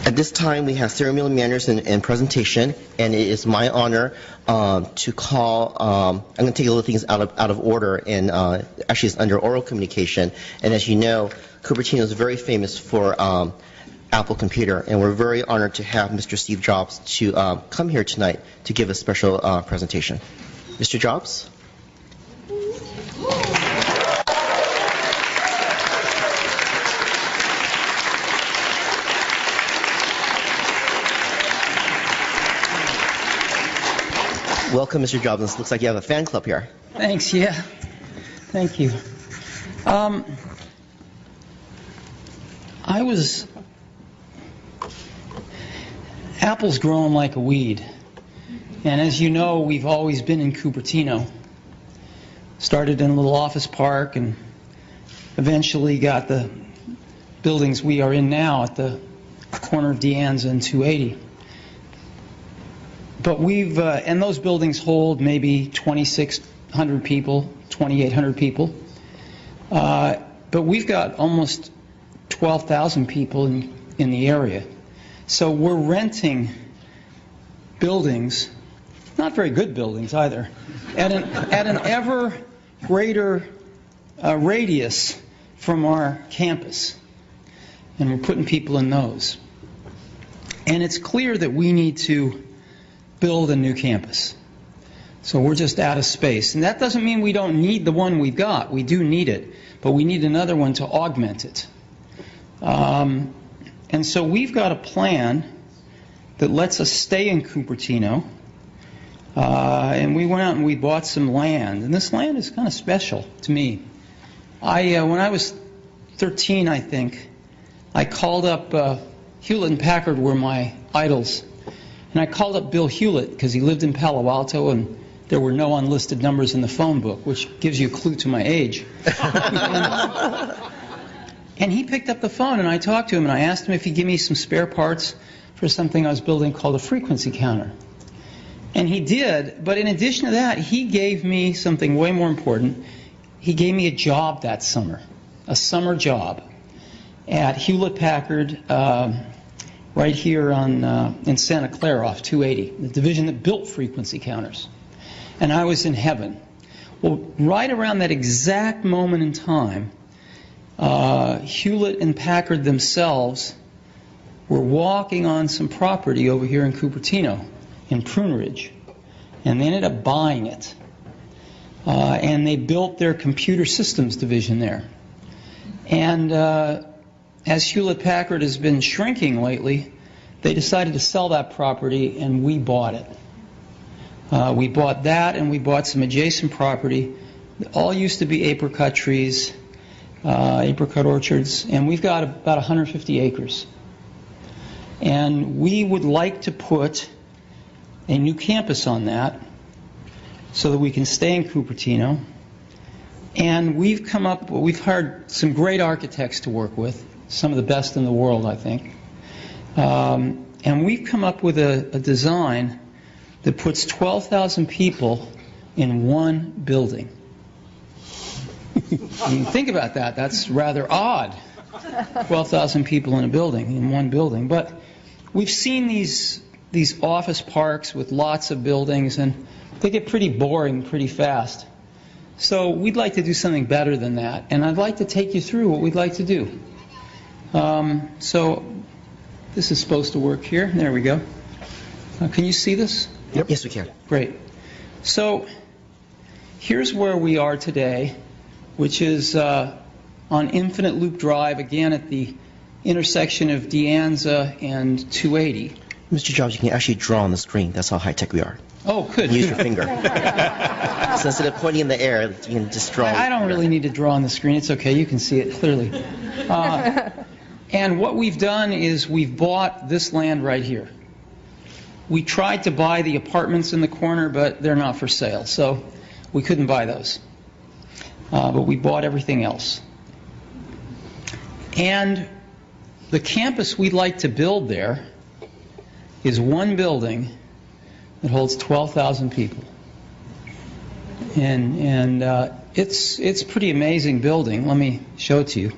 At this time, we have ceremonial manners and presentation, and it is my honor to call. I'm going to take a little things out of order, and actually, it's under oral communication. And as you know, Cupertino is very famous for Apple Computer, and we're very honored to have Mr. Steve Jobs to come here tonight to give a special presentation. Mr. Jobs. Welcome, Mr. Jobs. It looks like you have a fan club here. Thanks, yeah. Thank you. Apple's growing like a weed. And as you know, we've always been in Cupertino. Started in a little office park and eventually got the buildings we are in now at the corner of De Anza and 280. But and those buildings hold maybe 2,600 people, 2,800 people. But we've got almost 12,000 people in the area. So we're renting buildings, not very good buildings either, at an ever greater radius from our campus. And we're putting people in those. And it's clear that we need to build a new campus. So we're just out of space. And that doesn't mean we don't need the one we've got. We do need it. But we need another one to augment it. And so we've got a plan that lets us stay in Cupertino. And we went out and we bought some land. And this land is kind of special to me. When I was 13, I think, I called up Hewlett and Packard were my idols. And I called up Bill Hewlett because he lived in Palo Alto and there were no unlisted numbers in the phone book, which gives you a clue to my age. And he picked up the phone and I talked to him and I asked him if he'd give me some spare parts for something I was building called a frequency counter. And he did, but in addition to that, he gave me something way more important. He gave me a job that summer, a summer job at Hewlett Packard, right here in Santa Clara off 280, the division that built frequency counters. And I was in heaven. Well, right around that exact moment in time, Hewlett and Packard themselves were walking on some property over here in Cupertino, in Prune Ridge. And they ended up buying it. And they built their computer systems division there. And as Hewlett Packard has been shrinking lately, they decided to sell that property and we bought it. We bought that and we bought some adjacent property that all used to be apricot trees, apricot orchards, and we've got about 150 acres. And we would like to put a new campus on that so that we can stay in Cupertino. And we've hired some great architects to work with, some of the best in the world, I think. And we've come up with a design that puts 12,000 people in one building. I mean, think about that. That's rather odd. 12,000 people in a building, in one building. But we've seen these office parks with lots of buildings, and they get pretty boring pretty fast. So we'd like to do something better than that, and I'd like to take you through what we'd like to do. So this is supposed to work here. There we go. Can you see this? Yep. Yes, we can. Great. So here's where we are today, which is on Infinite Loop Drive, again at the intersection of De Anza and 280. Mr. Jobs, you can actually draw on the screen. That's how high-tech we are. Oh, good. Use your finger. So instead of pointing in the air, you can just draw. I don't really need to draw on the screen. It's okay. You can see it clearly. And what we've done is we've bought this land right here. We tried to buy the apartments in the corner, but they're not for sale, so we couldn't buy those. But we bought everything else. And the campus we'd like to build there is one building that holds 12,000 people. And it's a pretty amazing building. Let me show it to you.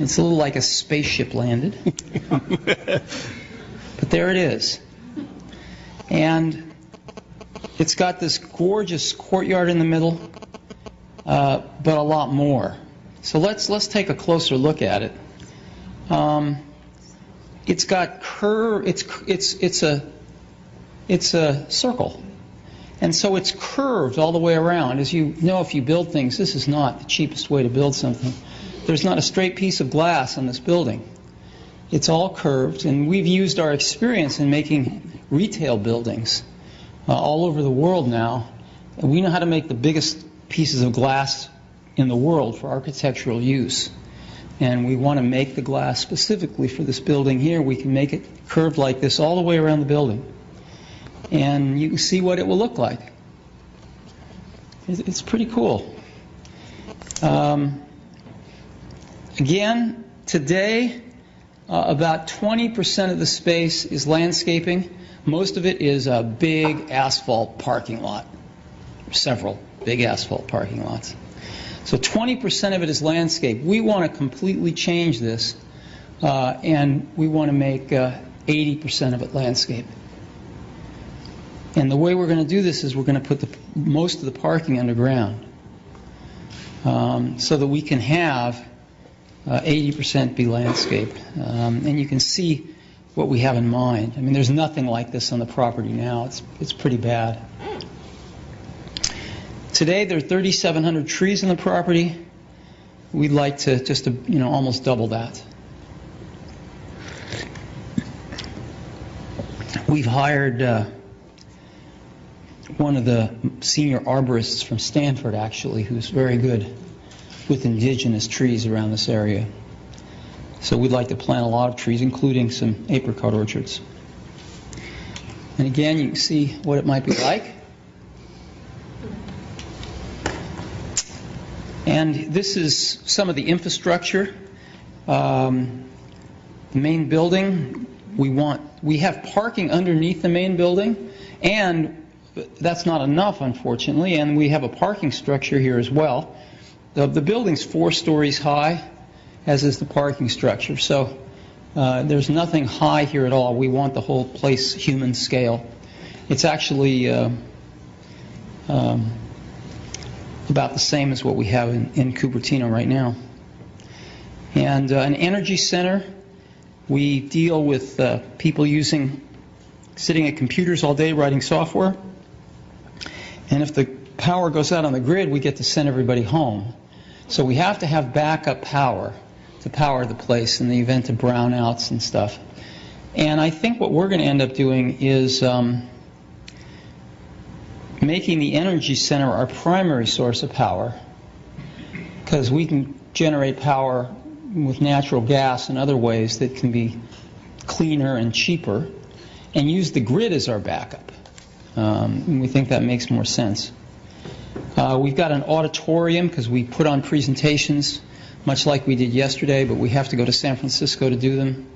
It's a little like a spaceship landed. But there it is. And it's got this gorgeous courtyard in the middle, but a lot more. So let's take a closer look at it. It's got curve. It's a circle, and so it's curved all the way around. As you know, if you build things, this is not the cheapest way to build something. There's not a straight piece of glass on this building. It's all curved, and we've used our experience in making retail buildings all over the world now. And we know how to make the biggest pieces of glass in the world for architectural use. And we want to make the glass specifically for this building here. We can make it curved like this all the way around the building. And you can see what it will look like. It's pretty cool. Again, today, about 20% of the space is landscaping. Most of it is a big asphalt parking lot. Several big asphalt parking lots. So 20% of it is landscape. We want to completely change this, and we want to make 80% of it landscape. And the way we're going to do this is we're going to put most of the parking underground, so that we can have 80% be landscaped. And you can see what we have in mind. I mean, there's nothing like this on the property now. It's pretty bad. Today there are 3,700 trees on the property. We'd like to just almost double that. We've hired one of the senior arborists from Stanford, actually, who's very good with indigenous trees around this area. So we'd like to plant a lot of trees, including some apricot orchards. And again, you can see what it might be like. And this is some of the infrastructure. The main building, we have parking underneath the main building, and that's not enough, unfortunately, and we have a parking structure here as well. The building's 4 stories high, as is the parking structure, so there's nothing high here at all. We want the whole place human scale. It's actually about the same as what we have in Cupertino right now. And an energy center, we deal with people sitting at computers all day writing software. And if the power goes out on the grid, we get to send everybody home. So we have to have backup power to power the place in the event of brownouts and stuff. And I think what we're going to end up doing is making the energy center our primary source of power, because we can generate power with natural gas and other ways that can be cleaner and cheaper, and use the grid as our backup. And we think that makes more sense. We've got an auditorium because we put on presentations much like we did yesterday, but we have to go to San Francisco to do them.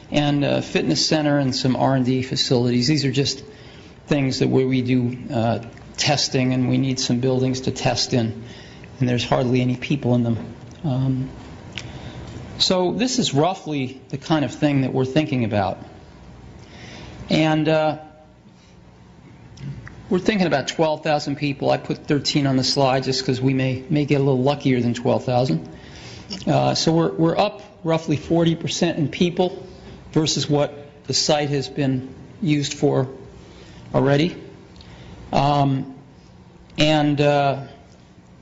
And a fitness center and some R&D facilities. These are just things that where we do testing, and we need some buildings to test in, and there's hardly any people in them. So this is roughly the kind of thing that we're thinking about. And we're thinking about 12,000 people. I put 13 on the slide just because we may get a little luckier than 12,000. So we're up roughly 40% in people versus what the site has been used for already. And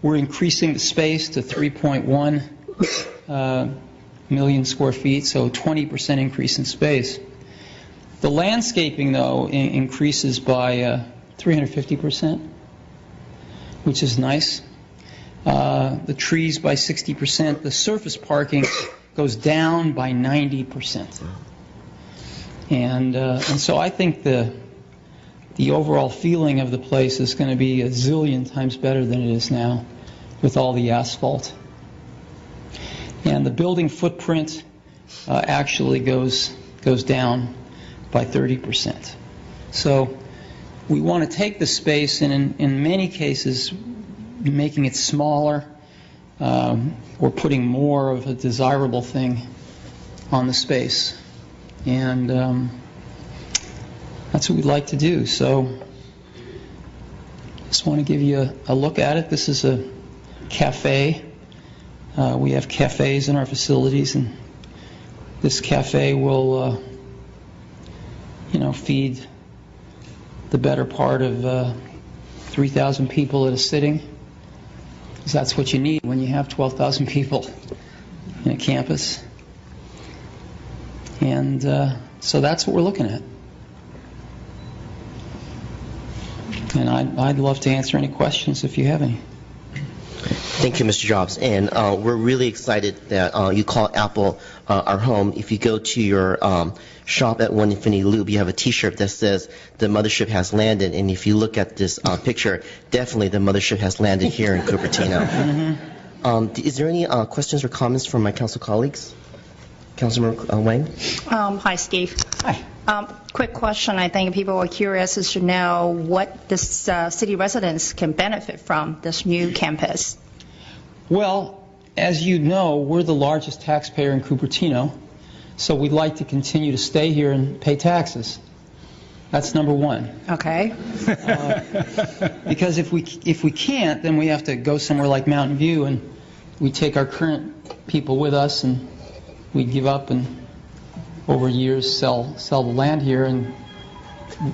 we're increasing the space to 3.1 million square feet, so 20% increase in space. The landscaping, though, increases by 350%, which is nice. The trees by 60%. The surface parking goes down by 90%. And so I think the overall feeling of the place is going to be a zillion times better than it is now with all the asphalt. And the building footprint actually goes down by 30%. So we want to take the space and in many cases making it smaller, we're putting more of a desirable thing on the space. And that's what we'd like to do. So just want to give you a look at it. This is a cafe. We have cafes in our facilities, and this cafe will, feed the better part of 3,000 people at a sitting. Because that's what you need when you have 12,000 people in a campus. And so that's what we're looking at. And I'd love to answer any questions if you have any. Thank you, Mr. Jobs. And we're really excited that you call Apple our home. If you go to your shop at One Infinity Loop, you have a T-shirt that says the mothership has landed. And if you look at this picture, definitely the mothership has landed here in Cupertino. Mm-hmm. Is there any questions or comments from my council colleagues? Councilmember Wang? Hi, Steve. Hi. Quick question. I think people are curious as to know what this city residents can benefit from this new campus. Well, as you know, we're the largest taxpayer in Cupertino, so we'd like to continue to stay here and pay taxes. That's number one. Okay. Because if we can't, then we have to go somewhere like Mountain View, and we take our current people with us, and we give up and over years sell the land here, and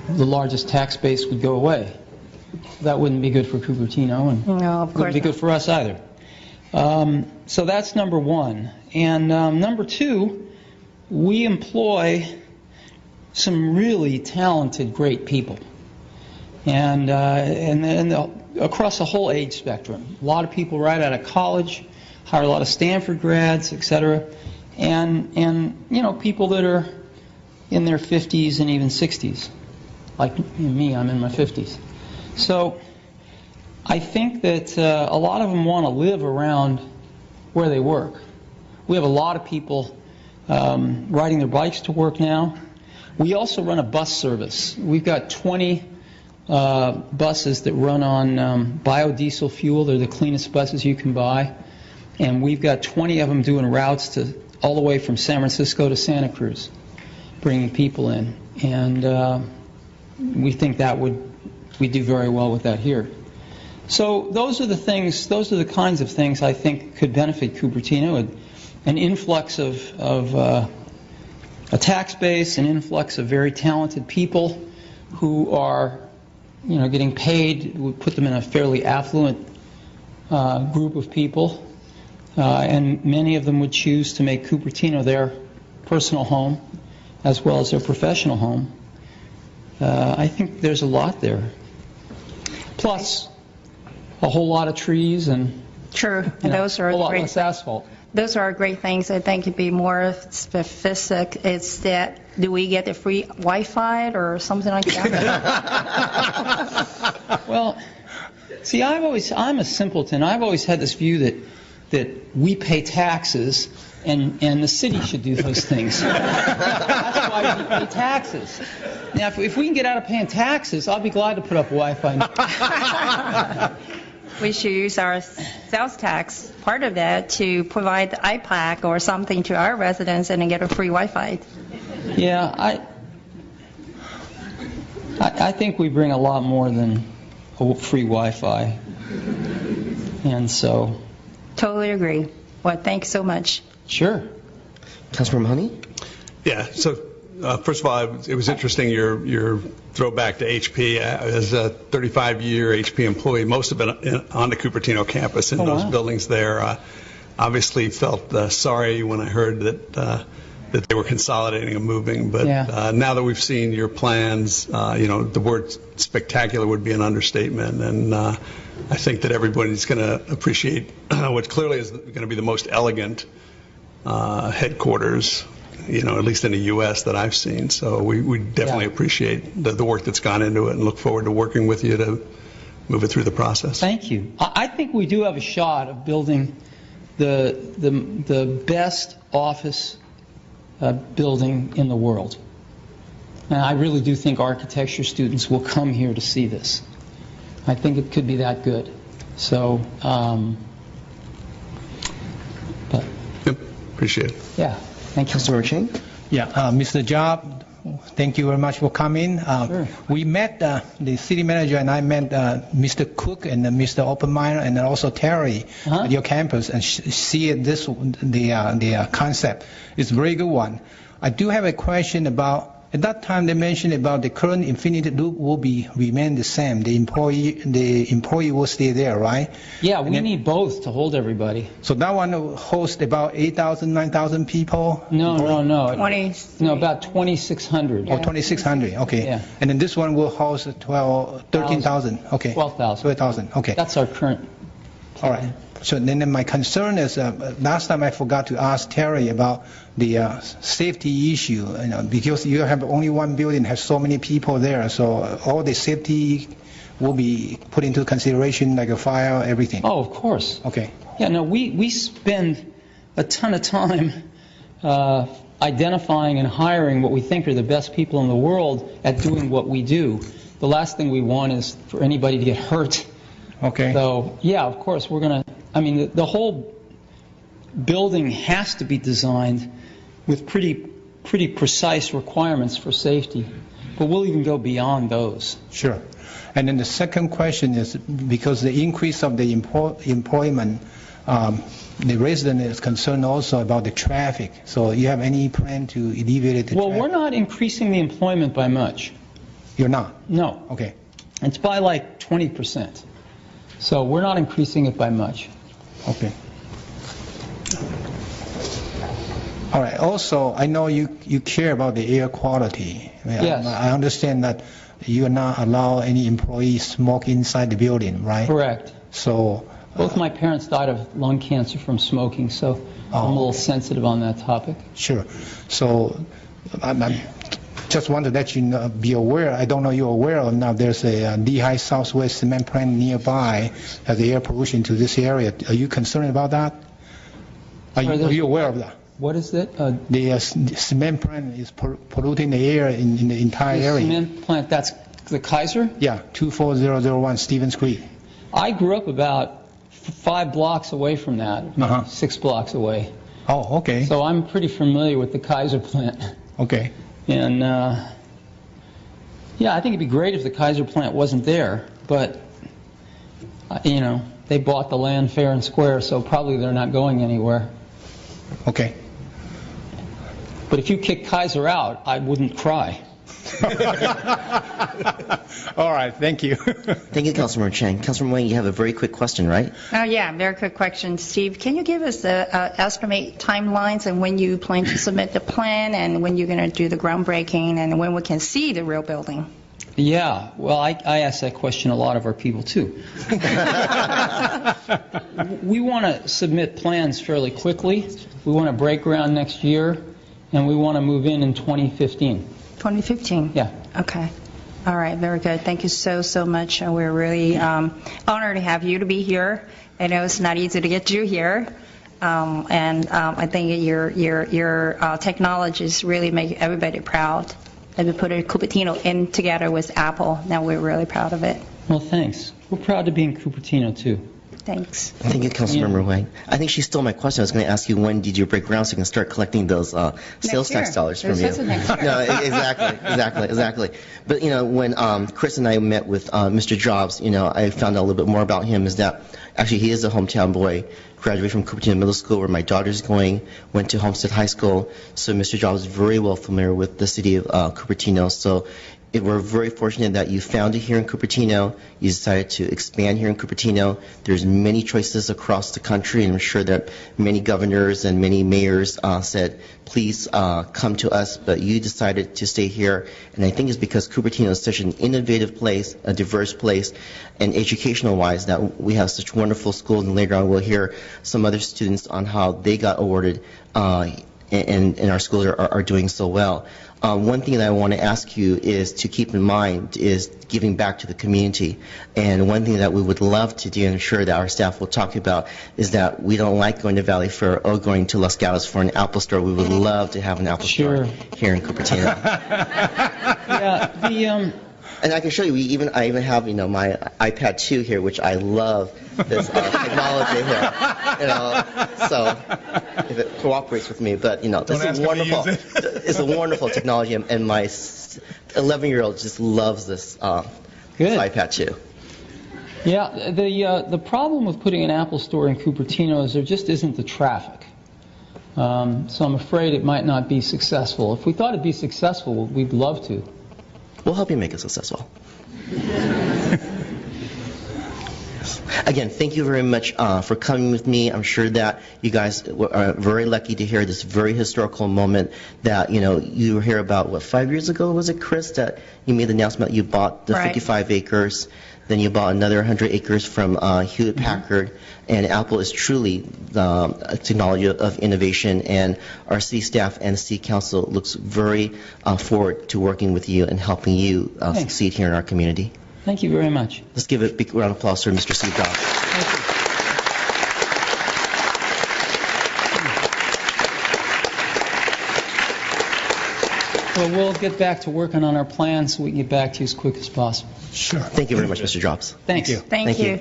the largest tax base would go away. That wouldn't be good for Cupertino, and No, of course wouldn't be good for us either. So that's number one. And number two, we employ some really talented, great people, and across the whole age spectrum. A lot of people right out of college, hire a lot of Stanford grads, etc. And people that are in their 50s and even 60s, like me. I'm in my 50s. So I think that a lot of them want to live around where they work. We have a lot of people riding their bikes to work now. We also run a bus service. We've got 20 buses that run on biodiesel fuel. They're the cleanest buses you can buy. And we've got 20 of them doing routes all the way from San Francisco to Santa Cruz, bringing people in. And we think we do very well with that here. So those are the kinds of things I think could benefit Cupertino. An influx of a tax base, an influx of very talented people who are getting paid. We put them in a fairly affluent group of people. And many of them would choose to make Cupertino their personal home as well as their professional home. I think there's a lot there. Plus, a whole lot of trees and True. Those are a lot great. less asphalt. Those are great things. I think it'd be more specific. It's that, do we get the free Wi-Fi or something like that? Well, see, I'm a simpleton. I've always had this view that we pay taxes and the city should do those things. That's why we pay taxes. Now, if we can get out of paying taxes, I'll be glad to put up Wi-Fi. We should use our sales tax, part of that, to provide the iPad or something to our residents and then get a free Wi-Fi. Yeah, I think we bring a lot more than a free Wi-Fi. And so... Totally agree. Well, thanks so much. Sure. Councilmember Honey? Yeah, so first of all, it was interesting your throwback to HP. As a 35-year HP employee, most of it on the Cupertino campus in those buildings there. Obviously felt sorry when I heard that they were consolidating and moving. But now that we've seen your plans, the word spectacular would be an understatement. And I think that everybody's going to appreciate what clearly is going to be the most elegant headquarters, at least in the U.S. that I've seen. So we definitely appreciate the work that's gone into it and look forward to working with you to move it through the process. Thank you. I think we do have a shot of building the best office building in the world. And I really do think architecture students will come here to see this. I think it could be that good. So Appreciate it. Yeah, thank you. Councilmember Chang? Yeah, Mr. Job, thank you very much for coming. Sure. We met, the city manager and I met Mr. Cook and Mr. Oppenmeyer and also Terry at your campus and see the concept. It's a very good one. I do have a question about, at that time they mentioned about the current Infinity Loop will remain the same. The employee will stay there, right? Yeah, we need both to hold everybody. So that one will host about 8,000, 9,000 people? No. 20. No, about 2,600. Oh, 2,600, okay. Yeah. And then this one will host 13,000, okay. 12,000. 12,000, okay. That's our current. All right. So then my concern is, last time I forgot to ask Terry about the safety issue, because you have only one building, has so many people there, so all the safety will be put into consideration, like a fire, everything. Oh, of course. Okay. Yeah, no, we spend a ton of time identifying and hiring what we think are the best people in the world at doing what we do. The last thing we want is for anybody to get hurt. Okay. So, yeah, of course, we're going to, the whole building has to be designed with pretty precise requirements for safety, but we'll even go beyond those. Sure. And then the second question is, because the increase of the employment, the resident is concerned also about the traffic. So you have any plan to alleviate the traffic? Well, we're not increasing the employment by much. You're not? No. Okay. It's by like 20%. So we're not increasing it by much. Okay. All right. Also, I know you care about the air quality. Yes. I understand that you are not allow any employees smoke inside the building, right? Correct. So. Both my parents died of lung cancer from smoking, so I'm a little sensitive on that topic. Sure. So I just want to let you know, be aware. I don't know you're aware or not. There's a Lehigh Southwest cement plant nearby has air pollution to this area. Are you concerned about that? Are you aware of that? What is it? The cement plant is polluting the air in the entire area. Cement plant, that's the Kaiser? Yeah, 24001 Stevens Creek. I grew up about 5 blocks away from that, 6 blocks away. Oh, okay. So I'm pretty familiar with the Kaiser plant. Okay. And, yeah, I think it'd be great if the Kaiser plant wasn't there, but, they bought the land fair and square, so probably they're not going anywhere. Okay. But if you kick Kaiser out, I wouldn't cry. All right, thank you. Thank you, Councilmember Chang. Councilmember Wang, you have a very quick question, right? Oh, yeah, very quick question. Steve, can you give us the estimate timelines and when you plan to submit the plan and when you're going to do the groundbreaking and when we can see the real building? Yeah, well, I ask that question a lot of our people, too. We want to submit plans fairly quickly. We want to break ground next year, and we want to move in 2015. 2015? Yeah. Okay. All right, very good. Thank you so much. We're really honored to have you to be here. I know it's not easy to get you here. And I think your technologies really make everybody proud. And we put Cupertino in together with Apple. Now we're really proud of it. Well, thanks. We're proud to be in Cupertino, too. Thanks. Thank you, Councilmember Wang. I think she stole my question. I was going to ask you when did you break ground so you can start collecting those sales tax dollars from you. No, exactly. But when Chris and I met with Mr. Jobs, I found out a little bit more about him. Is that actually he is a hometown boy. Graduated from Cupertino Middle School, where my daughter's going. Went to Homestead High School. So Mr. Jobs is very well familiar with the city of Cupertino. So we're very fortunate that you found it here in Cupertino. You decided to expand here in Cupertino. There's many choices across the country, and I'm sure that many governors and many mayors said, please come to us, but you decided to stay here. And I think it's because Cupertino is such an innovative place, a diverse place, and educational-wise that we have such wonderful schools, and later on we'll hear some other students on how they got awarded and our schools are doing so well. One thing that I want to ask you is to keep in mind is giving back to the community. And one thing that we would love to do and ensure that our staff will talk about is that we don't like going to Valley Fair or going to Los Gatos for an Apple store. We would love to have an Apple store here in Cupertino. Yeah, And I can show you. I even have my iPad 2 here, which I love this technology here. So if it cooperates with me, but this is wonderful. It's a wonderful technology, and my 11-year-old just loves this iPad 2. Yeah, the problem with putting an Apple store in Cupertino is there just isn't the traffic. So I'm afraid it might not be successful. If we thought it'd be successful, we'd love to. We'll help you make it successful. Again, thank you very much for coming with me. I'm sure that you guys are very lucky to hear this very historical moment that, you were here about, 5 years ago, was it, Chris, that you made the announcement you bought the 55 acres, then you bought another 100 acres from Hewlett-Packard, and Apple is truly a technology of innovation, and our city staff and city council looks very forward to working with you and helping you succeed here in our community. Thank you very much. Let's give a big round of applause for Mr. Steve Jobs. Thank you. Well, we'll get back to working on our plans so we can get back to you as quick as possible. Sure. Thank you very much, Mr. Jobs. Thanks. Thank you.